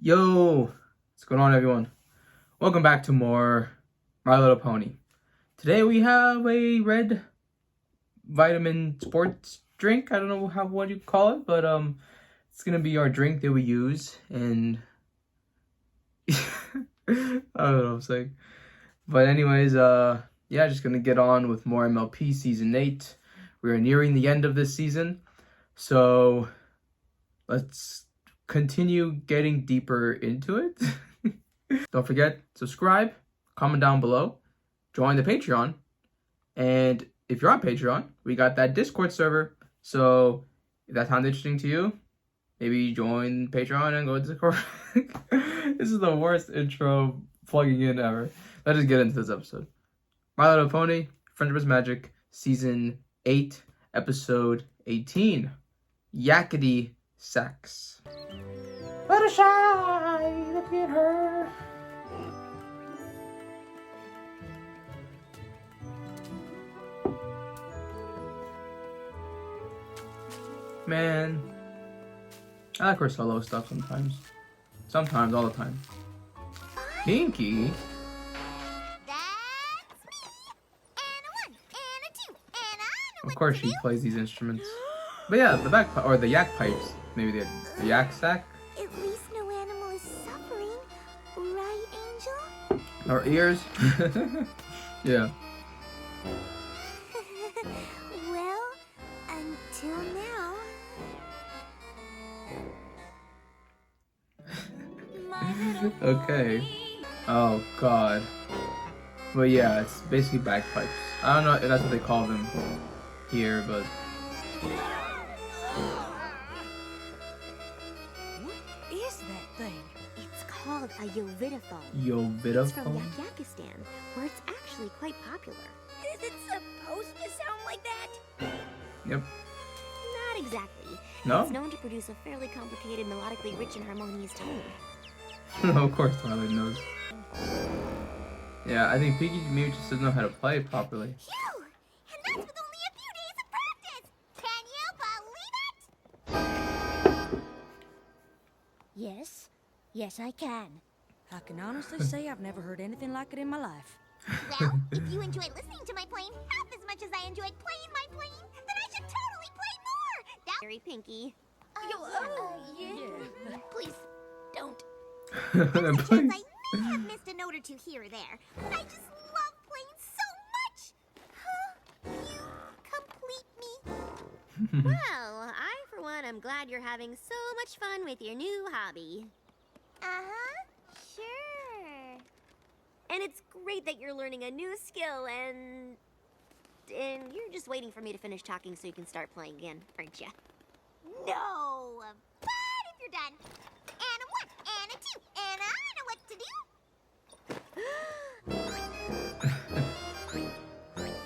Yo, what's going on, everyone? Welcome back to more My Little Pony. Today we have a red vitamin sports drink. I don't know what you call it, but it's gonna be our drink that we use, and I don't know what I'm saying. But anyways, yeah, just gonna get on with more MLP Season 8. We are nearing the end of this season, so let's continue getting deeper into it. Don't forget, subscribe, comment down below, join the Patreon, and if you're on Patreon, we got that Discord server. So if that sounds interesting to you, maybe join Patreon and go to Discord. This is the worst intro plugging in ever. Let's just get into this episode. My Little Pony, Friendship is Magic, Season 8, Episode 18. Yakety Sax. Let her shine, look at her. Man, I like her solo stuff sometimes. Sometimes, all the time. Pinkie? That's me! And a 1, and a 2, and I know Of course she plays these instruments. But yeah, the bagpipe, or the yak pipes. Maybe the yak sack? At least no animal is suffering. Right, Angel? Or ears? Yeah. Well, until now. Okay. Oh god. But yeah, it's basically bagpipes. I don't know if that's what they call them here, but What is that thing? It's called a yovidophone. It's from Yovidophone? Yakistan, where it's actually quite popular. Is it supposed to sound like that? Yep. Not exactly. No? It's known to produce a fairly complicated, melodically rich and harmonious tone. Of course Twilight knows. Yeah, I think Pinkie maybe just doesn't know how to play it properly. Phew! And that's with only a few days of practice! Can you believe it? Yes. Yes, I can. I can honestly say I've never heard anything like it in my life. Well, if you enjoy listening to my playing half as much as I enjoyed playing my playing, then I should totally play more! That very Pinkie. Yeah. Please, don't. They're There's a chance playing- I may have missed a note or two here or there, but I just love playing so much! You complete me. Well, I, for one, am glad you're having so much fun with your new hobby. Uh-huh, sure. And it's great that you're learning a new skill and you're just waiting for me to finish talking so you can start playing again, aren't you? No, but if you're done, and a 1, and a 2, and I know what to do.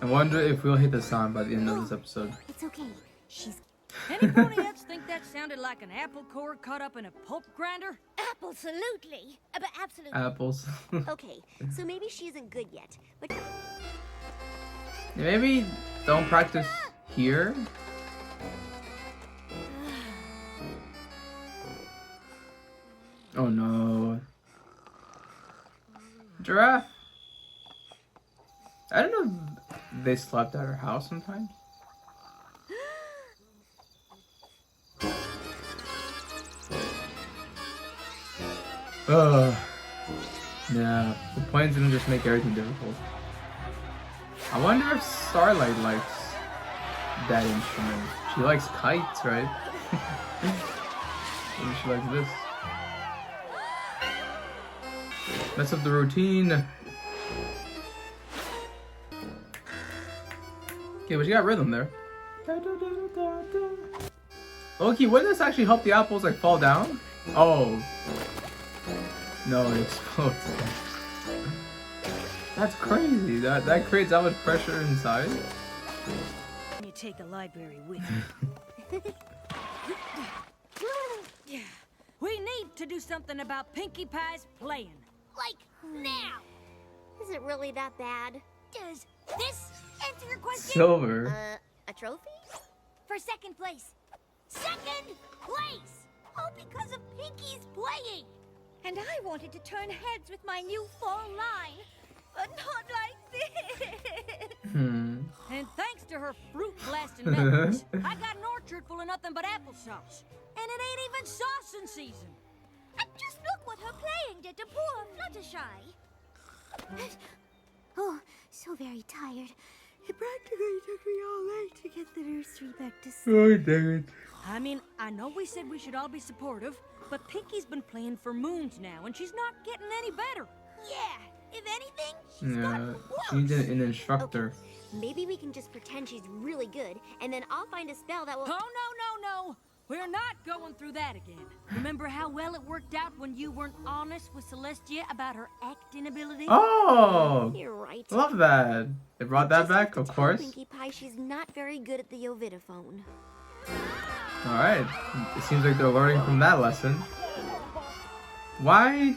I wonder if we'll hit the sound by the end of this episode. It's okay. She's Any ponyheads think that sounded like an apple core caught up in a pulp grinder? absolutely, but absolutely. Apples. Okay, so maybe she isn't good yet, but Maybe don't practice here. Oh no. Giraffe. I don't know if they slept at her house sometimes. Ugh. Yeah, the plane's gonna just make everything difficult. I wonder if Starlight likes that instrument. She likes kites, right? Maybe she likes this. Mess up the routine. Okay, but you got rhythm there. Okay, wouldn't this actually help the apples like fall down? Oh. No, it explodes. That's crazy. That creates that much pressure inside. You take a library with you. We need to do something about Pinkie Pie's playing. like now. Is it really that bad? Does this answer your question? Silver. A trophy? For second place. Second place! All because of Pinkie's playing! And I wanted to turn heads with my new fall line, but not like this. And thanks to her fruit-blasting methods, I got an orchard full of nothing but applesauce. And it ain't even saucing season. And just look what her playing did to poor Fluttershy. Oh, so very tired. It practically took me all night to get the nursery back to sleep. Oh, dang it. I mean, I know we said we should all be supportive, but Pinkie's been playing for moons now, and she's not getting any better. Yeah, if anything, she's Yeah, gotten worse. she needs an instructor. Okay, maybe we can just pretend she's really good, and then I'll find a spell that will... Oh, no. We're not going through that again. Remember how well it worked out when you weren't honest with Celestia about her acting ability? Oh! You're right. Love that. They brought that back, of course. Pinkie Pie, she's not very good at the Ovidiphone. Alright. It seems like they're learning from that lesson. Why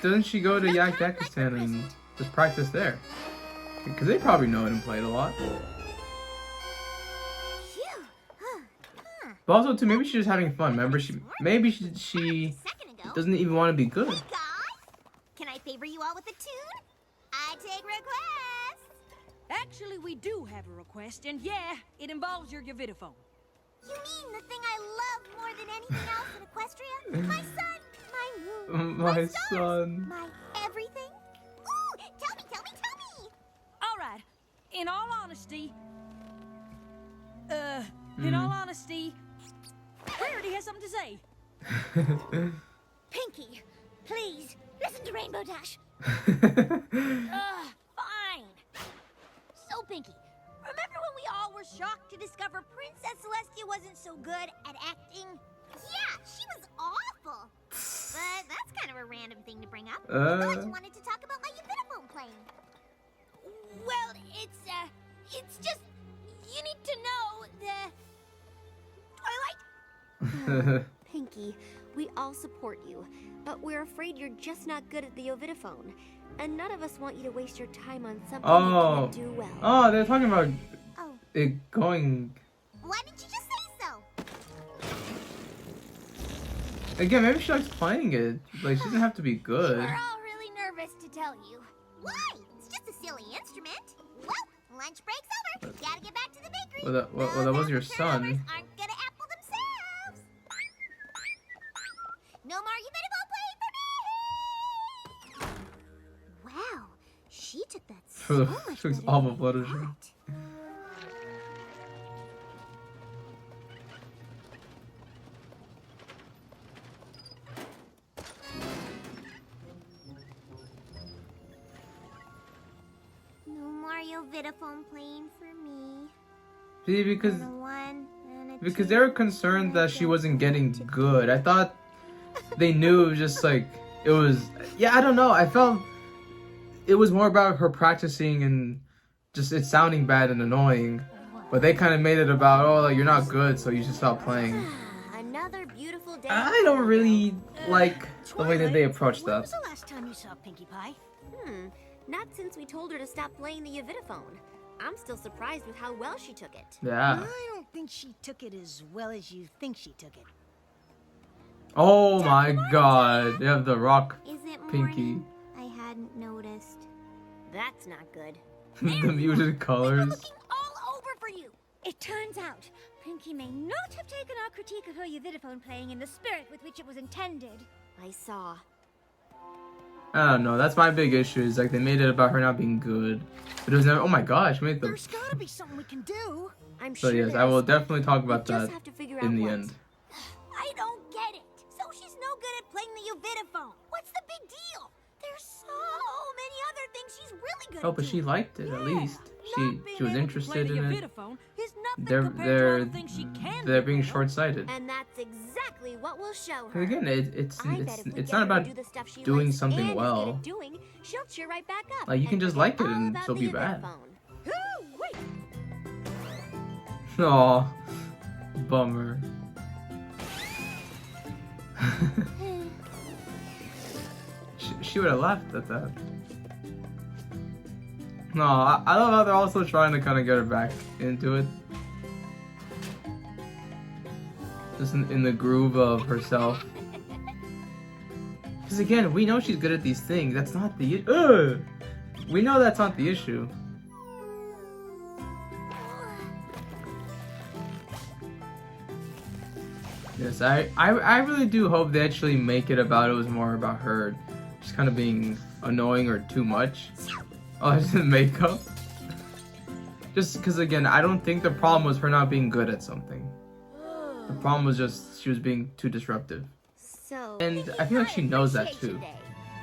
doesn't she go to Yakdakistan and just practice there? Because they probably know it and play it a lot. But also, too, maybe she's just having fun. Remember, she doesn't even want to be good. Hey guys, can I favor you all with a tune? I take requests. Actually, we do have a request, and yeah, it involves your Ovidiphone. You mean the thing I love more than anything else in Equestria? My son, my moon, My stars, son. my everything. Ooh, tell me. All right, in all honesty, Rarity has something to say. Pinkie, please, listen to Rainbow Dash. Fine. So, Pinkie, remember when we all were shocked to discover Princess Celestia wasn't so good at acting? Yeah, she was awful. But that's kind of a random thing to bring up. I thought you wanted to talk about my Ovidiphone playing. Well, it's just, you need to know that Pinkie, we all support you, but we're afraid you're just not good at the Ovidiphone. And none of us want you to waste your time on something you can't do well. Oh, they're talking about Oh, it going... why didn't you just say so? Again, maybe she likes playing it. Like, she doesn't have to be good. We're all really nervous to tell you. Why? It's just a silly instrument. Well, lunch break's over. Gotta get back to the bakery. Well, that was your Those son. turnovers aren't gonna apple themselves. No more Ovidiphone playing for me. Wow, she took that so much She looks better awful, than I Fluttershy. thought. No more Ovidiphone playing for me. See, because And a one and a Because two they were concerned that she wasn't getting good. I thought they knew it was just like, it was, yeah, I don't know. I felt it was more about her practicing and just it sounding bad and annoying. But they kind of made it about, oh, like, you're not good, so you should stop playing. Another beautiful day. I don't really like the way that they approached When that. was the last time you saw Pinkie Pie? Not since we told her to stop playing the Ovidiphone. I'm still surprised with how well she took it. Yeah. I don't think she took it as well as you think she took it. Oh my god. They have the rock Is it Pinkie. morning? I hadn't noticed. That's not good. The muted colors. Looking all over for you. It turns out, Pinkie may not have taken our critique of her Ovidiphone playing in the spirit with which it was intended. I saw. I don't know. That's my big issue. Is like they made it about her not being good. But it was never. Oh my gosh, made the. There's gotta be something we can do. I'm So sure yes, there I will is. definitely talk about We just that have to figure out in the what. end. I don't get it. So she's no good at playing the Ovidiphone. What's the big deal? There's so many other things she's really good Oh, at but she doing. liked it at least. Not She was being able to play interested the in it. Ovidiphone is nothing They're compared to all they're the things she can they're do being well. short-sighted. And that's exactly what we'll show her. 'Cause again, it's I bet if we it's get not her to about do the stuff she doing likes something and is good at well. doing, she'll cheer right back up. Like, you can and just forget like it all and about still the be bad. Ovidiphone. Wait. Aw, bummer. She would have laughed at that. No, I love how they're also trying to kind of get her back into it. Just in the groove of herself. Because again, we know she's good at these things. That's not the we know that's not the issue. Yes, I really do hope they actually make it about it was more about her just kind of being annoying or too much. Oh, it's the makeup. Just because, again, I don't think the problem was her not being good at something. The problem was just she was being too disruptive. So, And I feel like she knows that too.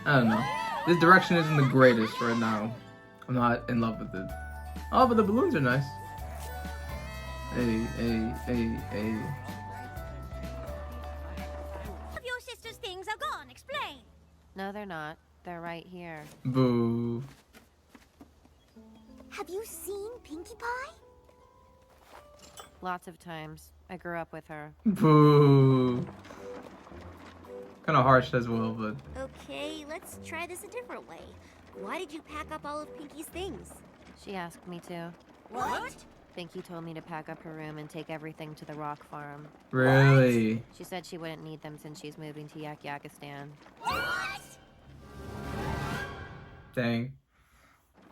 I don't know. This direction isn't the greatest right now. I'm not in love with it. Oh, but the balloons are nice. Hey. Of your sister's things are gone. Explain. No, they're not. They're right here. Boo. have you seen Pinkie Pie? Lots of times. I grew up with her. Boo. Kind of harsh as well, but... Okay, let's try this a different way. Why did you pack up all of Pinkie's things? She asked me to. What? Pinkie told me to pack up her room and take everything to the rock farm. Really? She said she wouldn't need them since she's moving to Yakistan. What? Dang.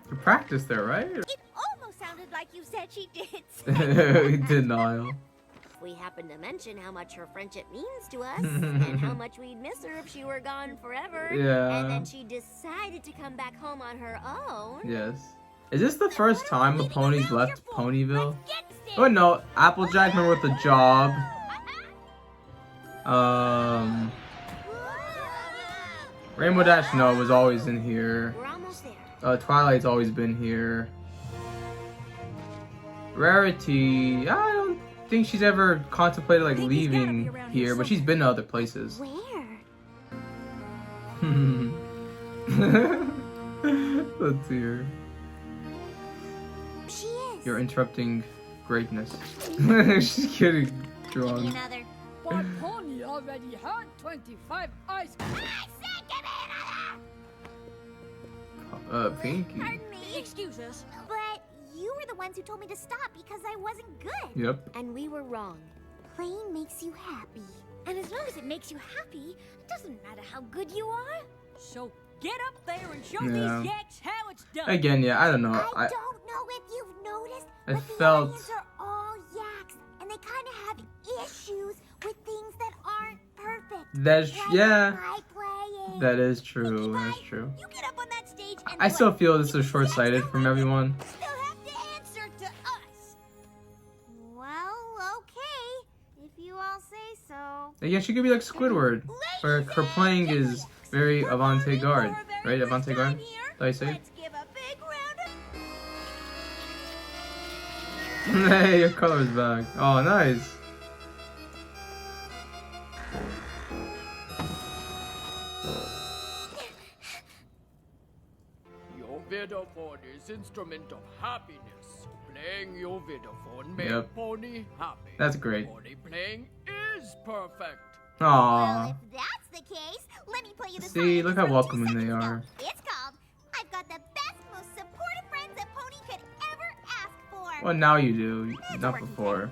You practiced there, right? It almost sounded like you said she did. Denial. We happened to mention how much her friendship means to us and how much we'd miss her if she were gone forever. Yeah. And then she decided to come back home on her own. Yes. Is this the first time the ponies left Ponyville? Oh no, Applejack went with a job. Rainbow Dash no was always in here. We're almost there. Twilight's always been here. Rarity, I don't think she's ever contemplated like leaving here, but she's been to other places. Where? Let's see her. She is. You're interrupting greatness. She's getting drunk. Another. But Pony already had 25 ice cream. I said give me another! Pinkie. Pardon me. Excuse us. But you were the ones who told me to stop because I wasn't good. Yep. And we were wrong. Playing makes you happy. And as long as it makes you happy, it doesn't matter how good you are. So get up there and show Yeah. these yaks how it's done. Again, yeah, I don't know. I don't know if you've noticed, I but the felt- audience are all yaks, and they kind of have issues with things that aren't perfect. That's Like yeah. my playing. That is true. That's true. You get up on that stage and I still play. feel this is short-sighted from everyone. Still have to answer to us. Well, okay, if you all say so. Again, she could be like Squidward, where her playing is very avant-garde, right? Avant-garde. Did I say it? Let's give a big round of... Hey, your color's back. Oh, nice. Your Vidophone is instrument of happiness. Playing your Vidophone make Yep. Pony happy. That's great. Pony playing is perfect. Well, Aww. if that's the case, let me play you the See, song look I how just wrote 2 welcoming they seconds ago. are. It's called I've Got the Best, Most Supportive Friends a Pony Could Ever Ask For. Well, now you do. Not before.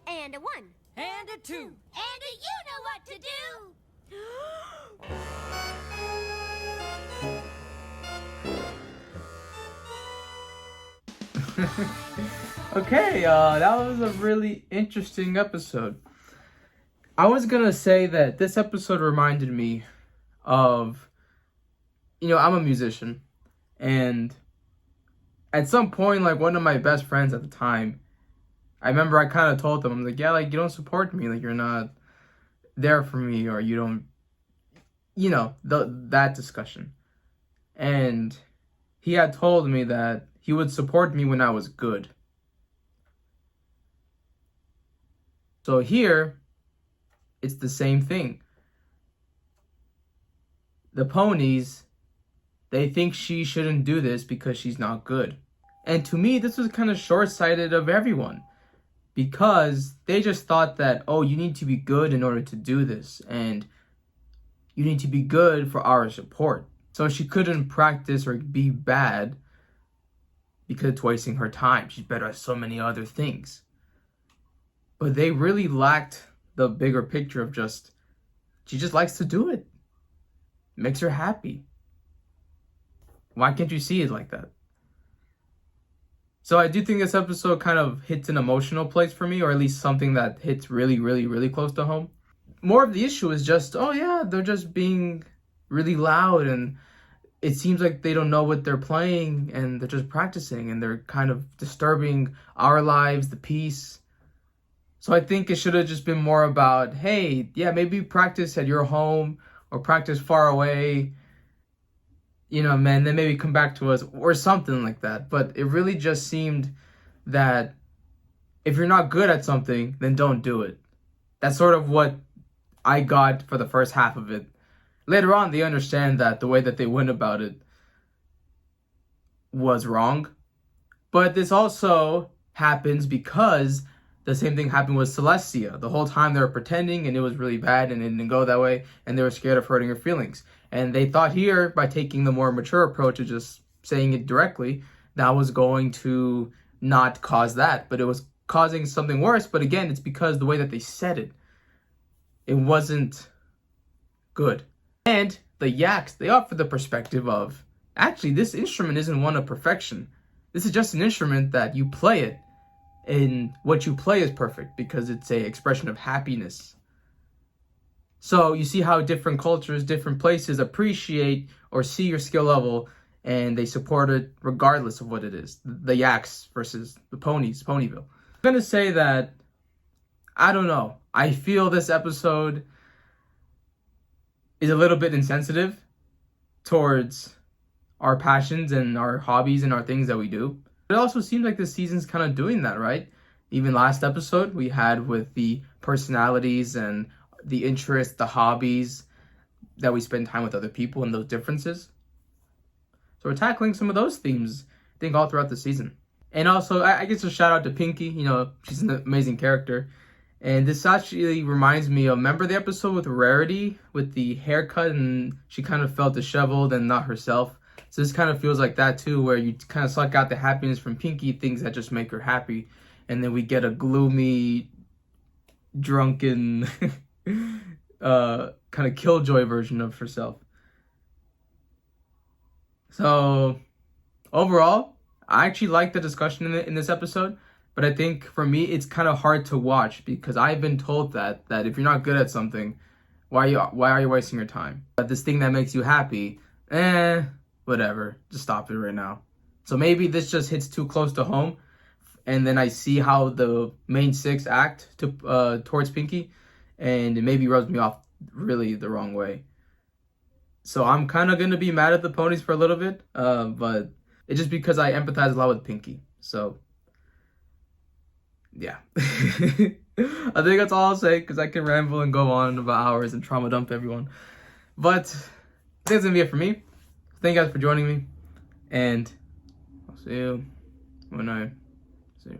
And a 1. And a 2. And a you know what to do. Okay, that was a really interesting episode. I was gonna say that this episode reminded me of, I'm a musician, and at some point, like, one of my best friends at the time, I remember I kind of told them, I'm like, yeah, like, you don't support me, like, you're not there for me, or you don't, that discussion. And he had told me that he would support me when I was good. So here, it's the same thing. The ponies, they think she shouldn't do this because she's not good. And to me, this was kind of short-sighted of everyone. Because they just thought that, oh, you need to be good in order to do this. And you need to be good for our support. So she couldn't practice or be bad because it's wasting her time. She's better at so many other things. But they really lacked the bigger picture of she just likes to do it. makes her happy. Why can't you see it like that? So I do think this episode kind of hits an emotional place for me, or at least something that hits really, really, really close to home. More of the issue is just, oh yeah, they're just being really loud, and it seems like they don't know what they're playing, and they're just practicing, and they're kind of disturbing our lives, the peace. So I think it should have just been more about, hey, yeah, maybe practice at your home or practice far away, you know, man, then maybe come back to us or something like that. But it really just seemed that if you're not good at something, then don't do it. That's sort of what I got for the first half of it. Later on, they understand that the way that they went about it was wrong. But this also happens because the same thing happened with Celestia. The whole time they were pretending, and it was really bad, and it didn't go that way, and they were scared of hurting her feelings. And they thought here, by taking the more mature approach of just saying it directly, that was going to not cause that. But it was causing something worse. But again, it's because the way that they said it, it wasn't good. And the yaks, they offer the perspective of, actually, this instrument isn't one of perfection. This is just an instrument that you play it, and what you play is perfect because it's a expression of happiness. So you see how different cultures, different places appreciate or see your skill level, and they support it regardless of what it is. The yaks versus the ponies, Ponyville. I'm going to say that, I don't know, I feel this episode is a little bit insensitive towards our passions and our hobbies and our things that we do. It also seems like this season's kind of doing that, right? Even last episode we had with the personalities and the interests, the hobbies, that we spend time with other people and those differences. So we're tackling some of those themes, I think, all throughout the season. And also, I guess a shout out to Pinkie. You know, she's an amazing character. And this actually reminds me of, remember the episode with Rarity with the haircut, and she kind of felt disheveled and not herself. So this kind of feels like that too, where you kind of suck out the happiness from Pinkie, things that just make her happy. And then we get a gloomy, drunken, kind of killjoy version of herself. So overall, I actually like the discussion in this episode. But I think for me, it's kind of hard to watch because I've been told that if you're not good at something, why are you wasting your time? But this thing that makes you happy, whatever, just stop it right now. So maybe this just hits too close to home, and then I see how the main six act towards Pinkie, and it maybe rubs me off really the wrong way. So I'm kind of gonna be mad at the ponies for a little bit, but it's just because I empathize a lot with Pinkie. So yeah. I think that's all I'll say, because I can ramble and go on about hours and trauma dump everyone. But I think that's gonna be it for me. Thank you guys for joining me, and I'll see you when I see you.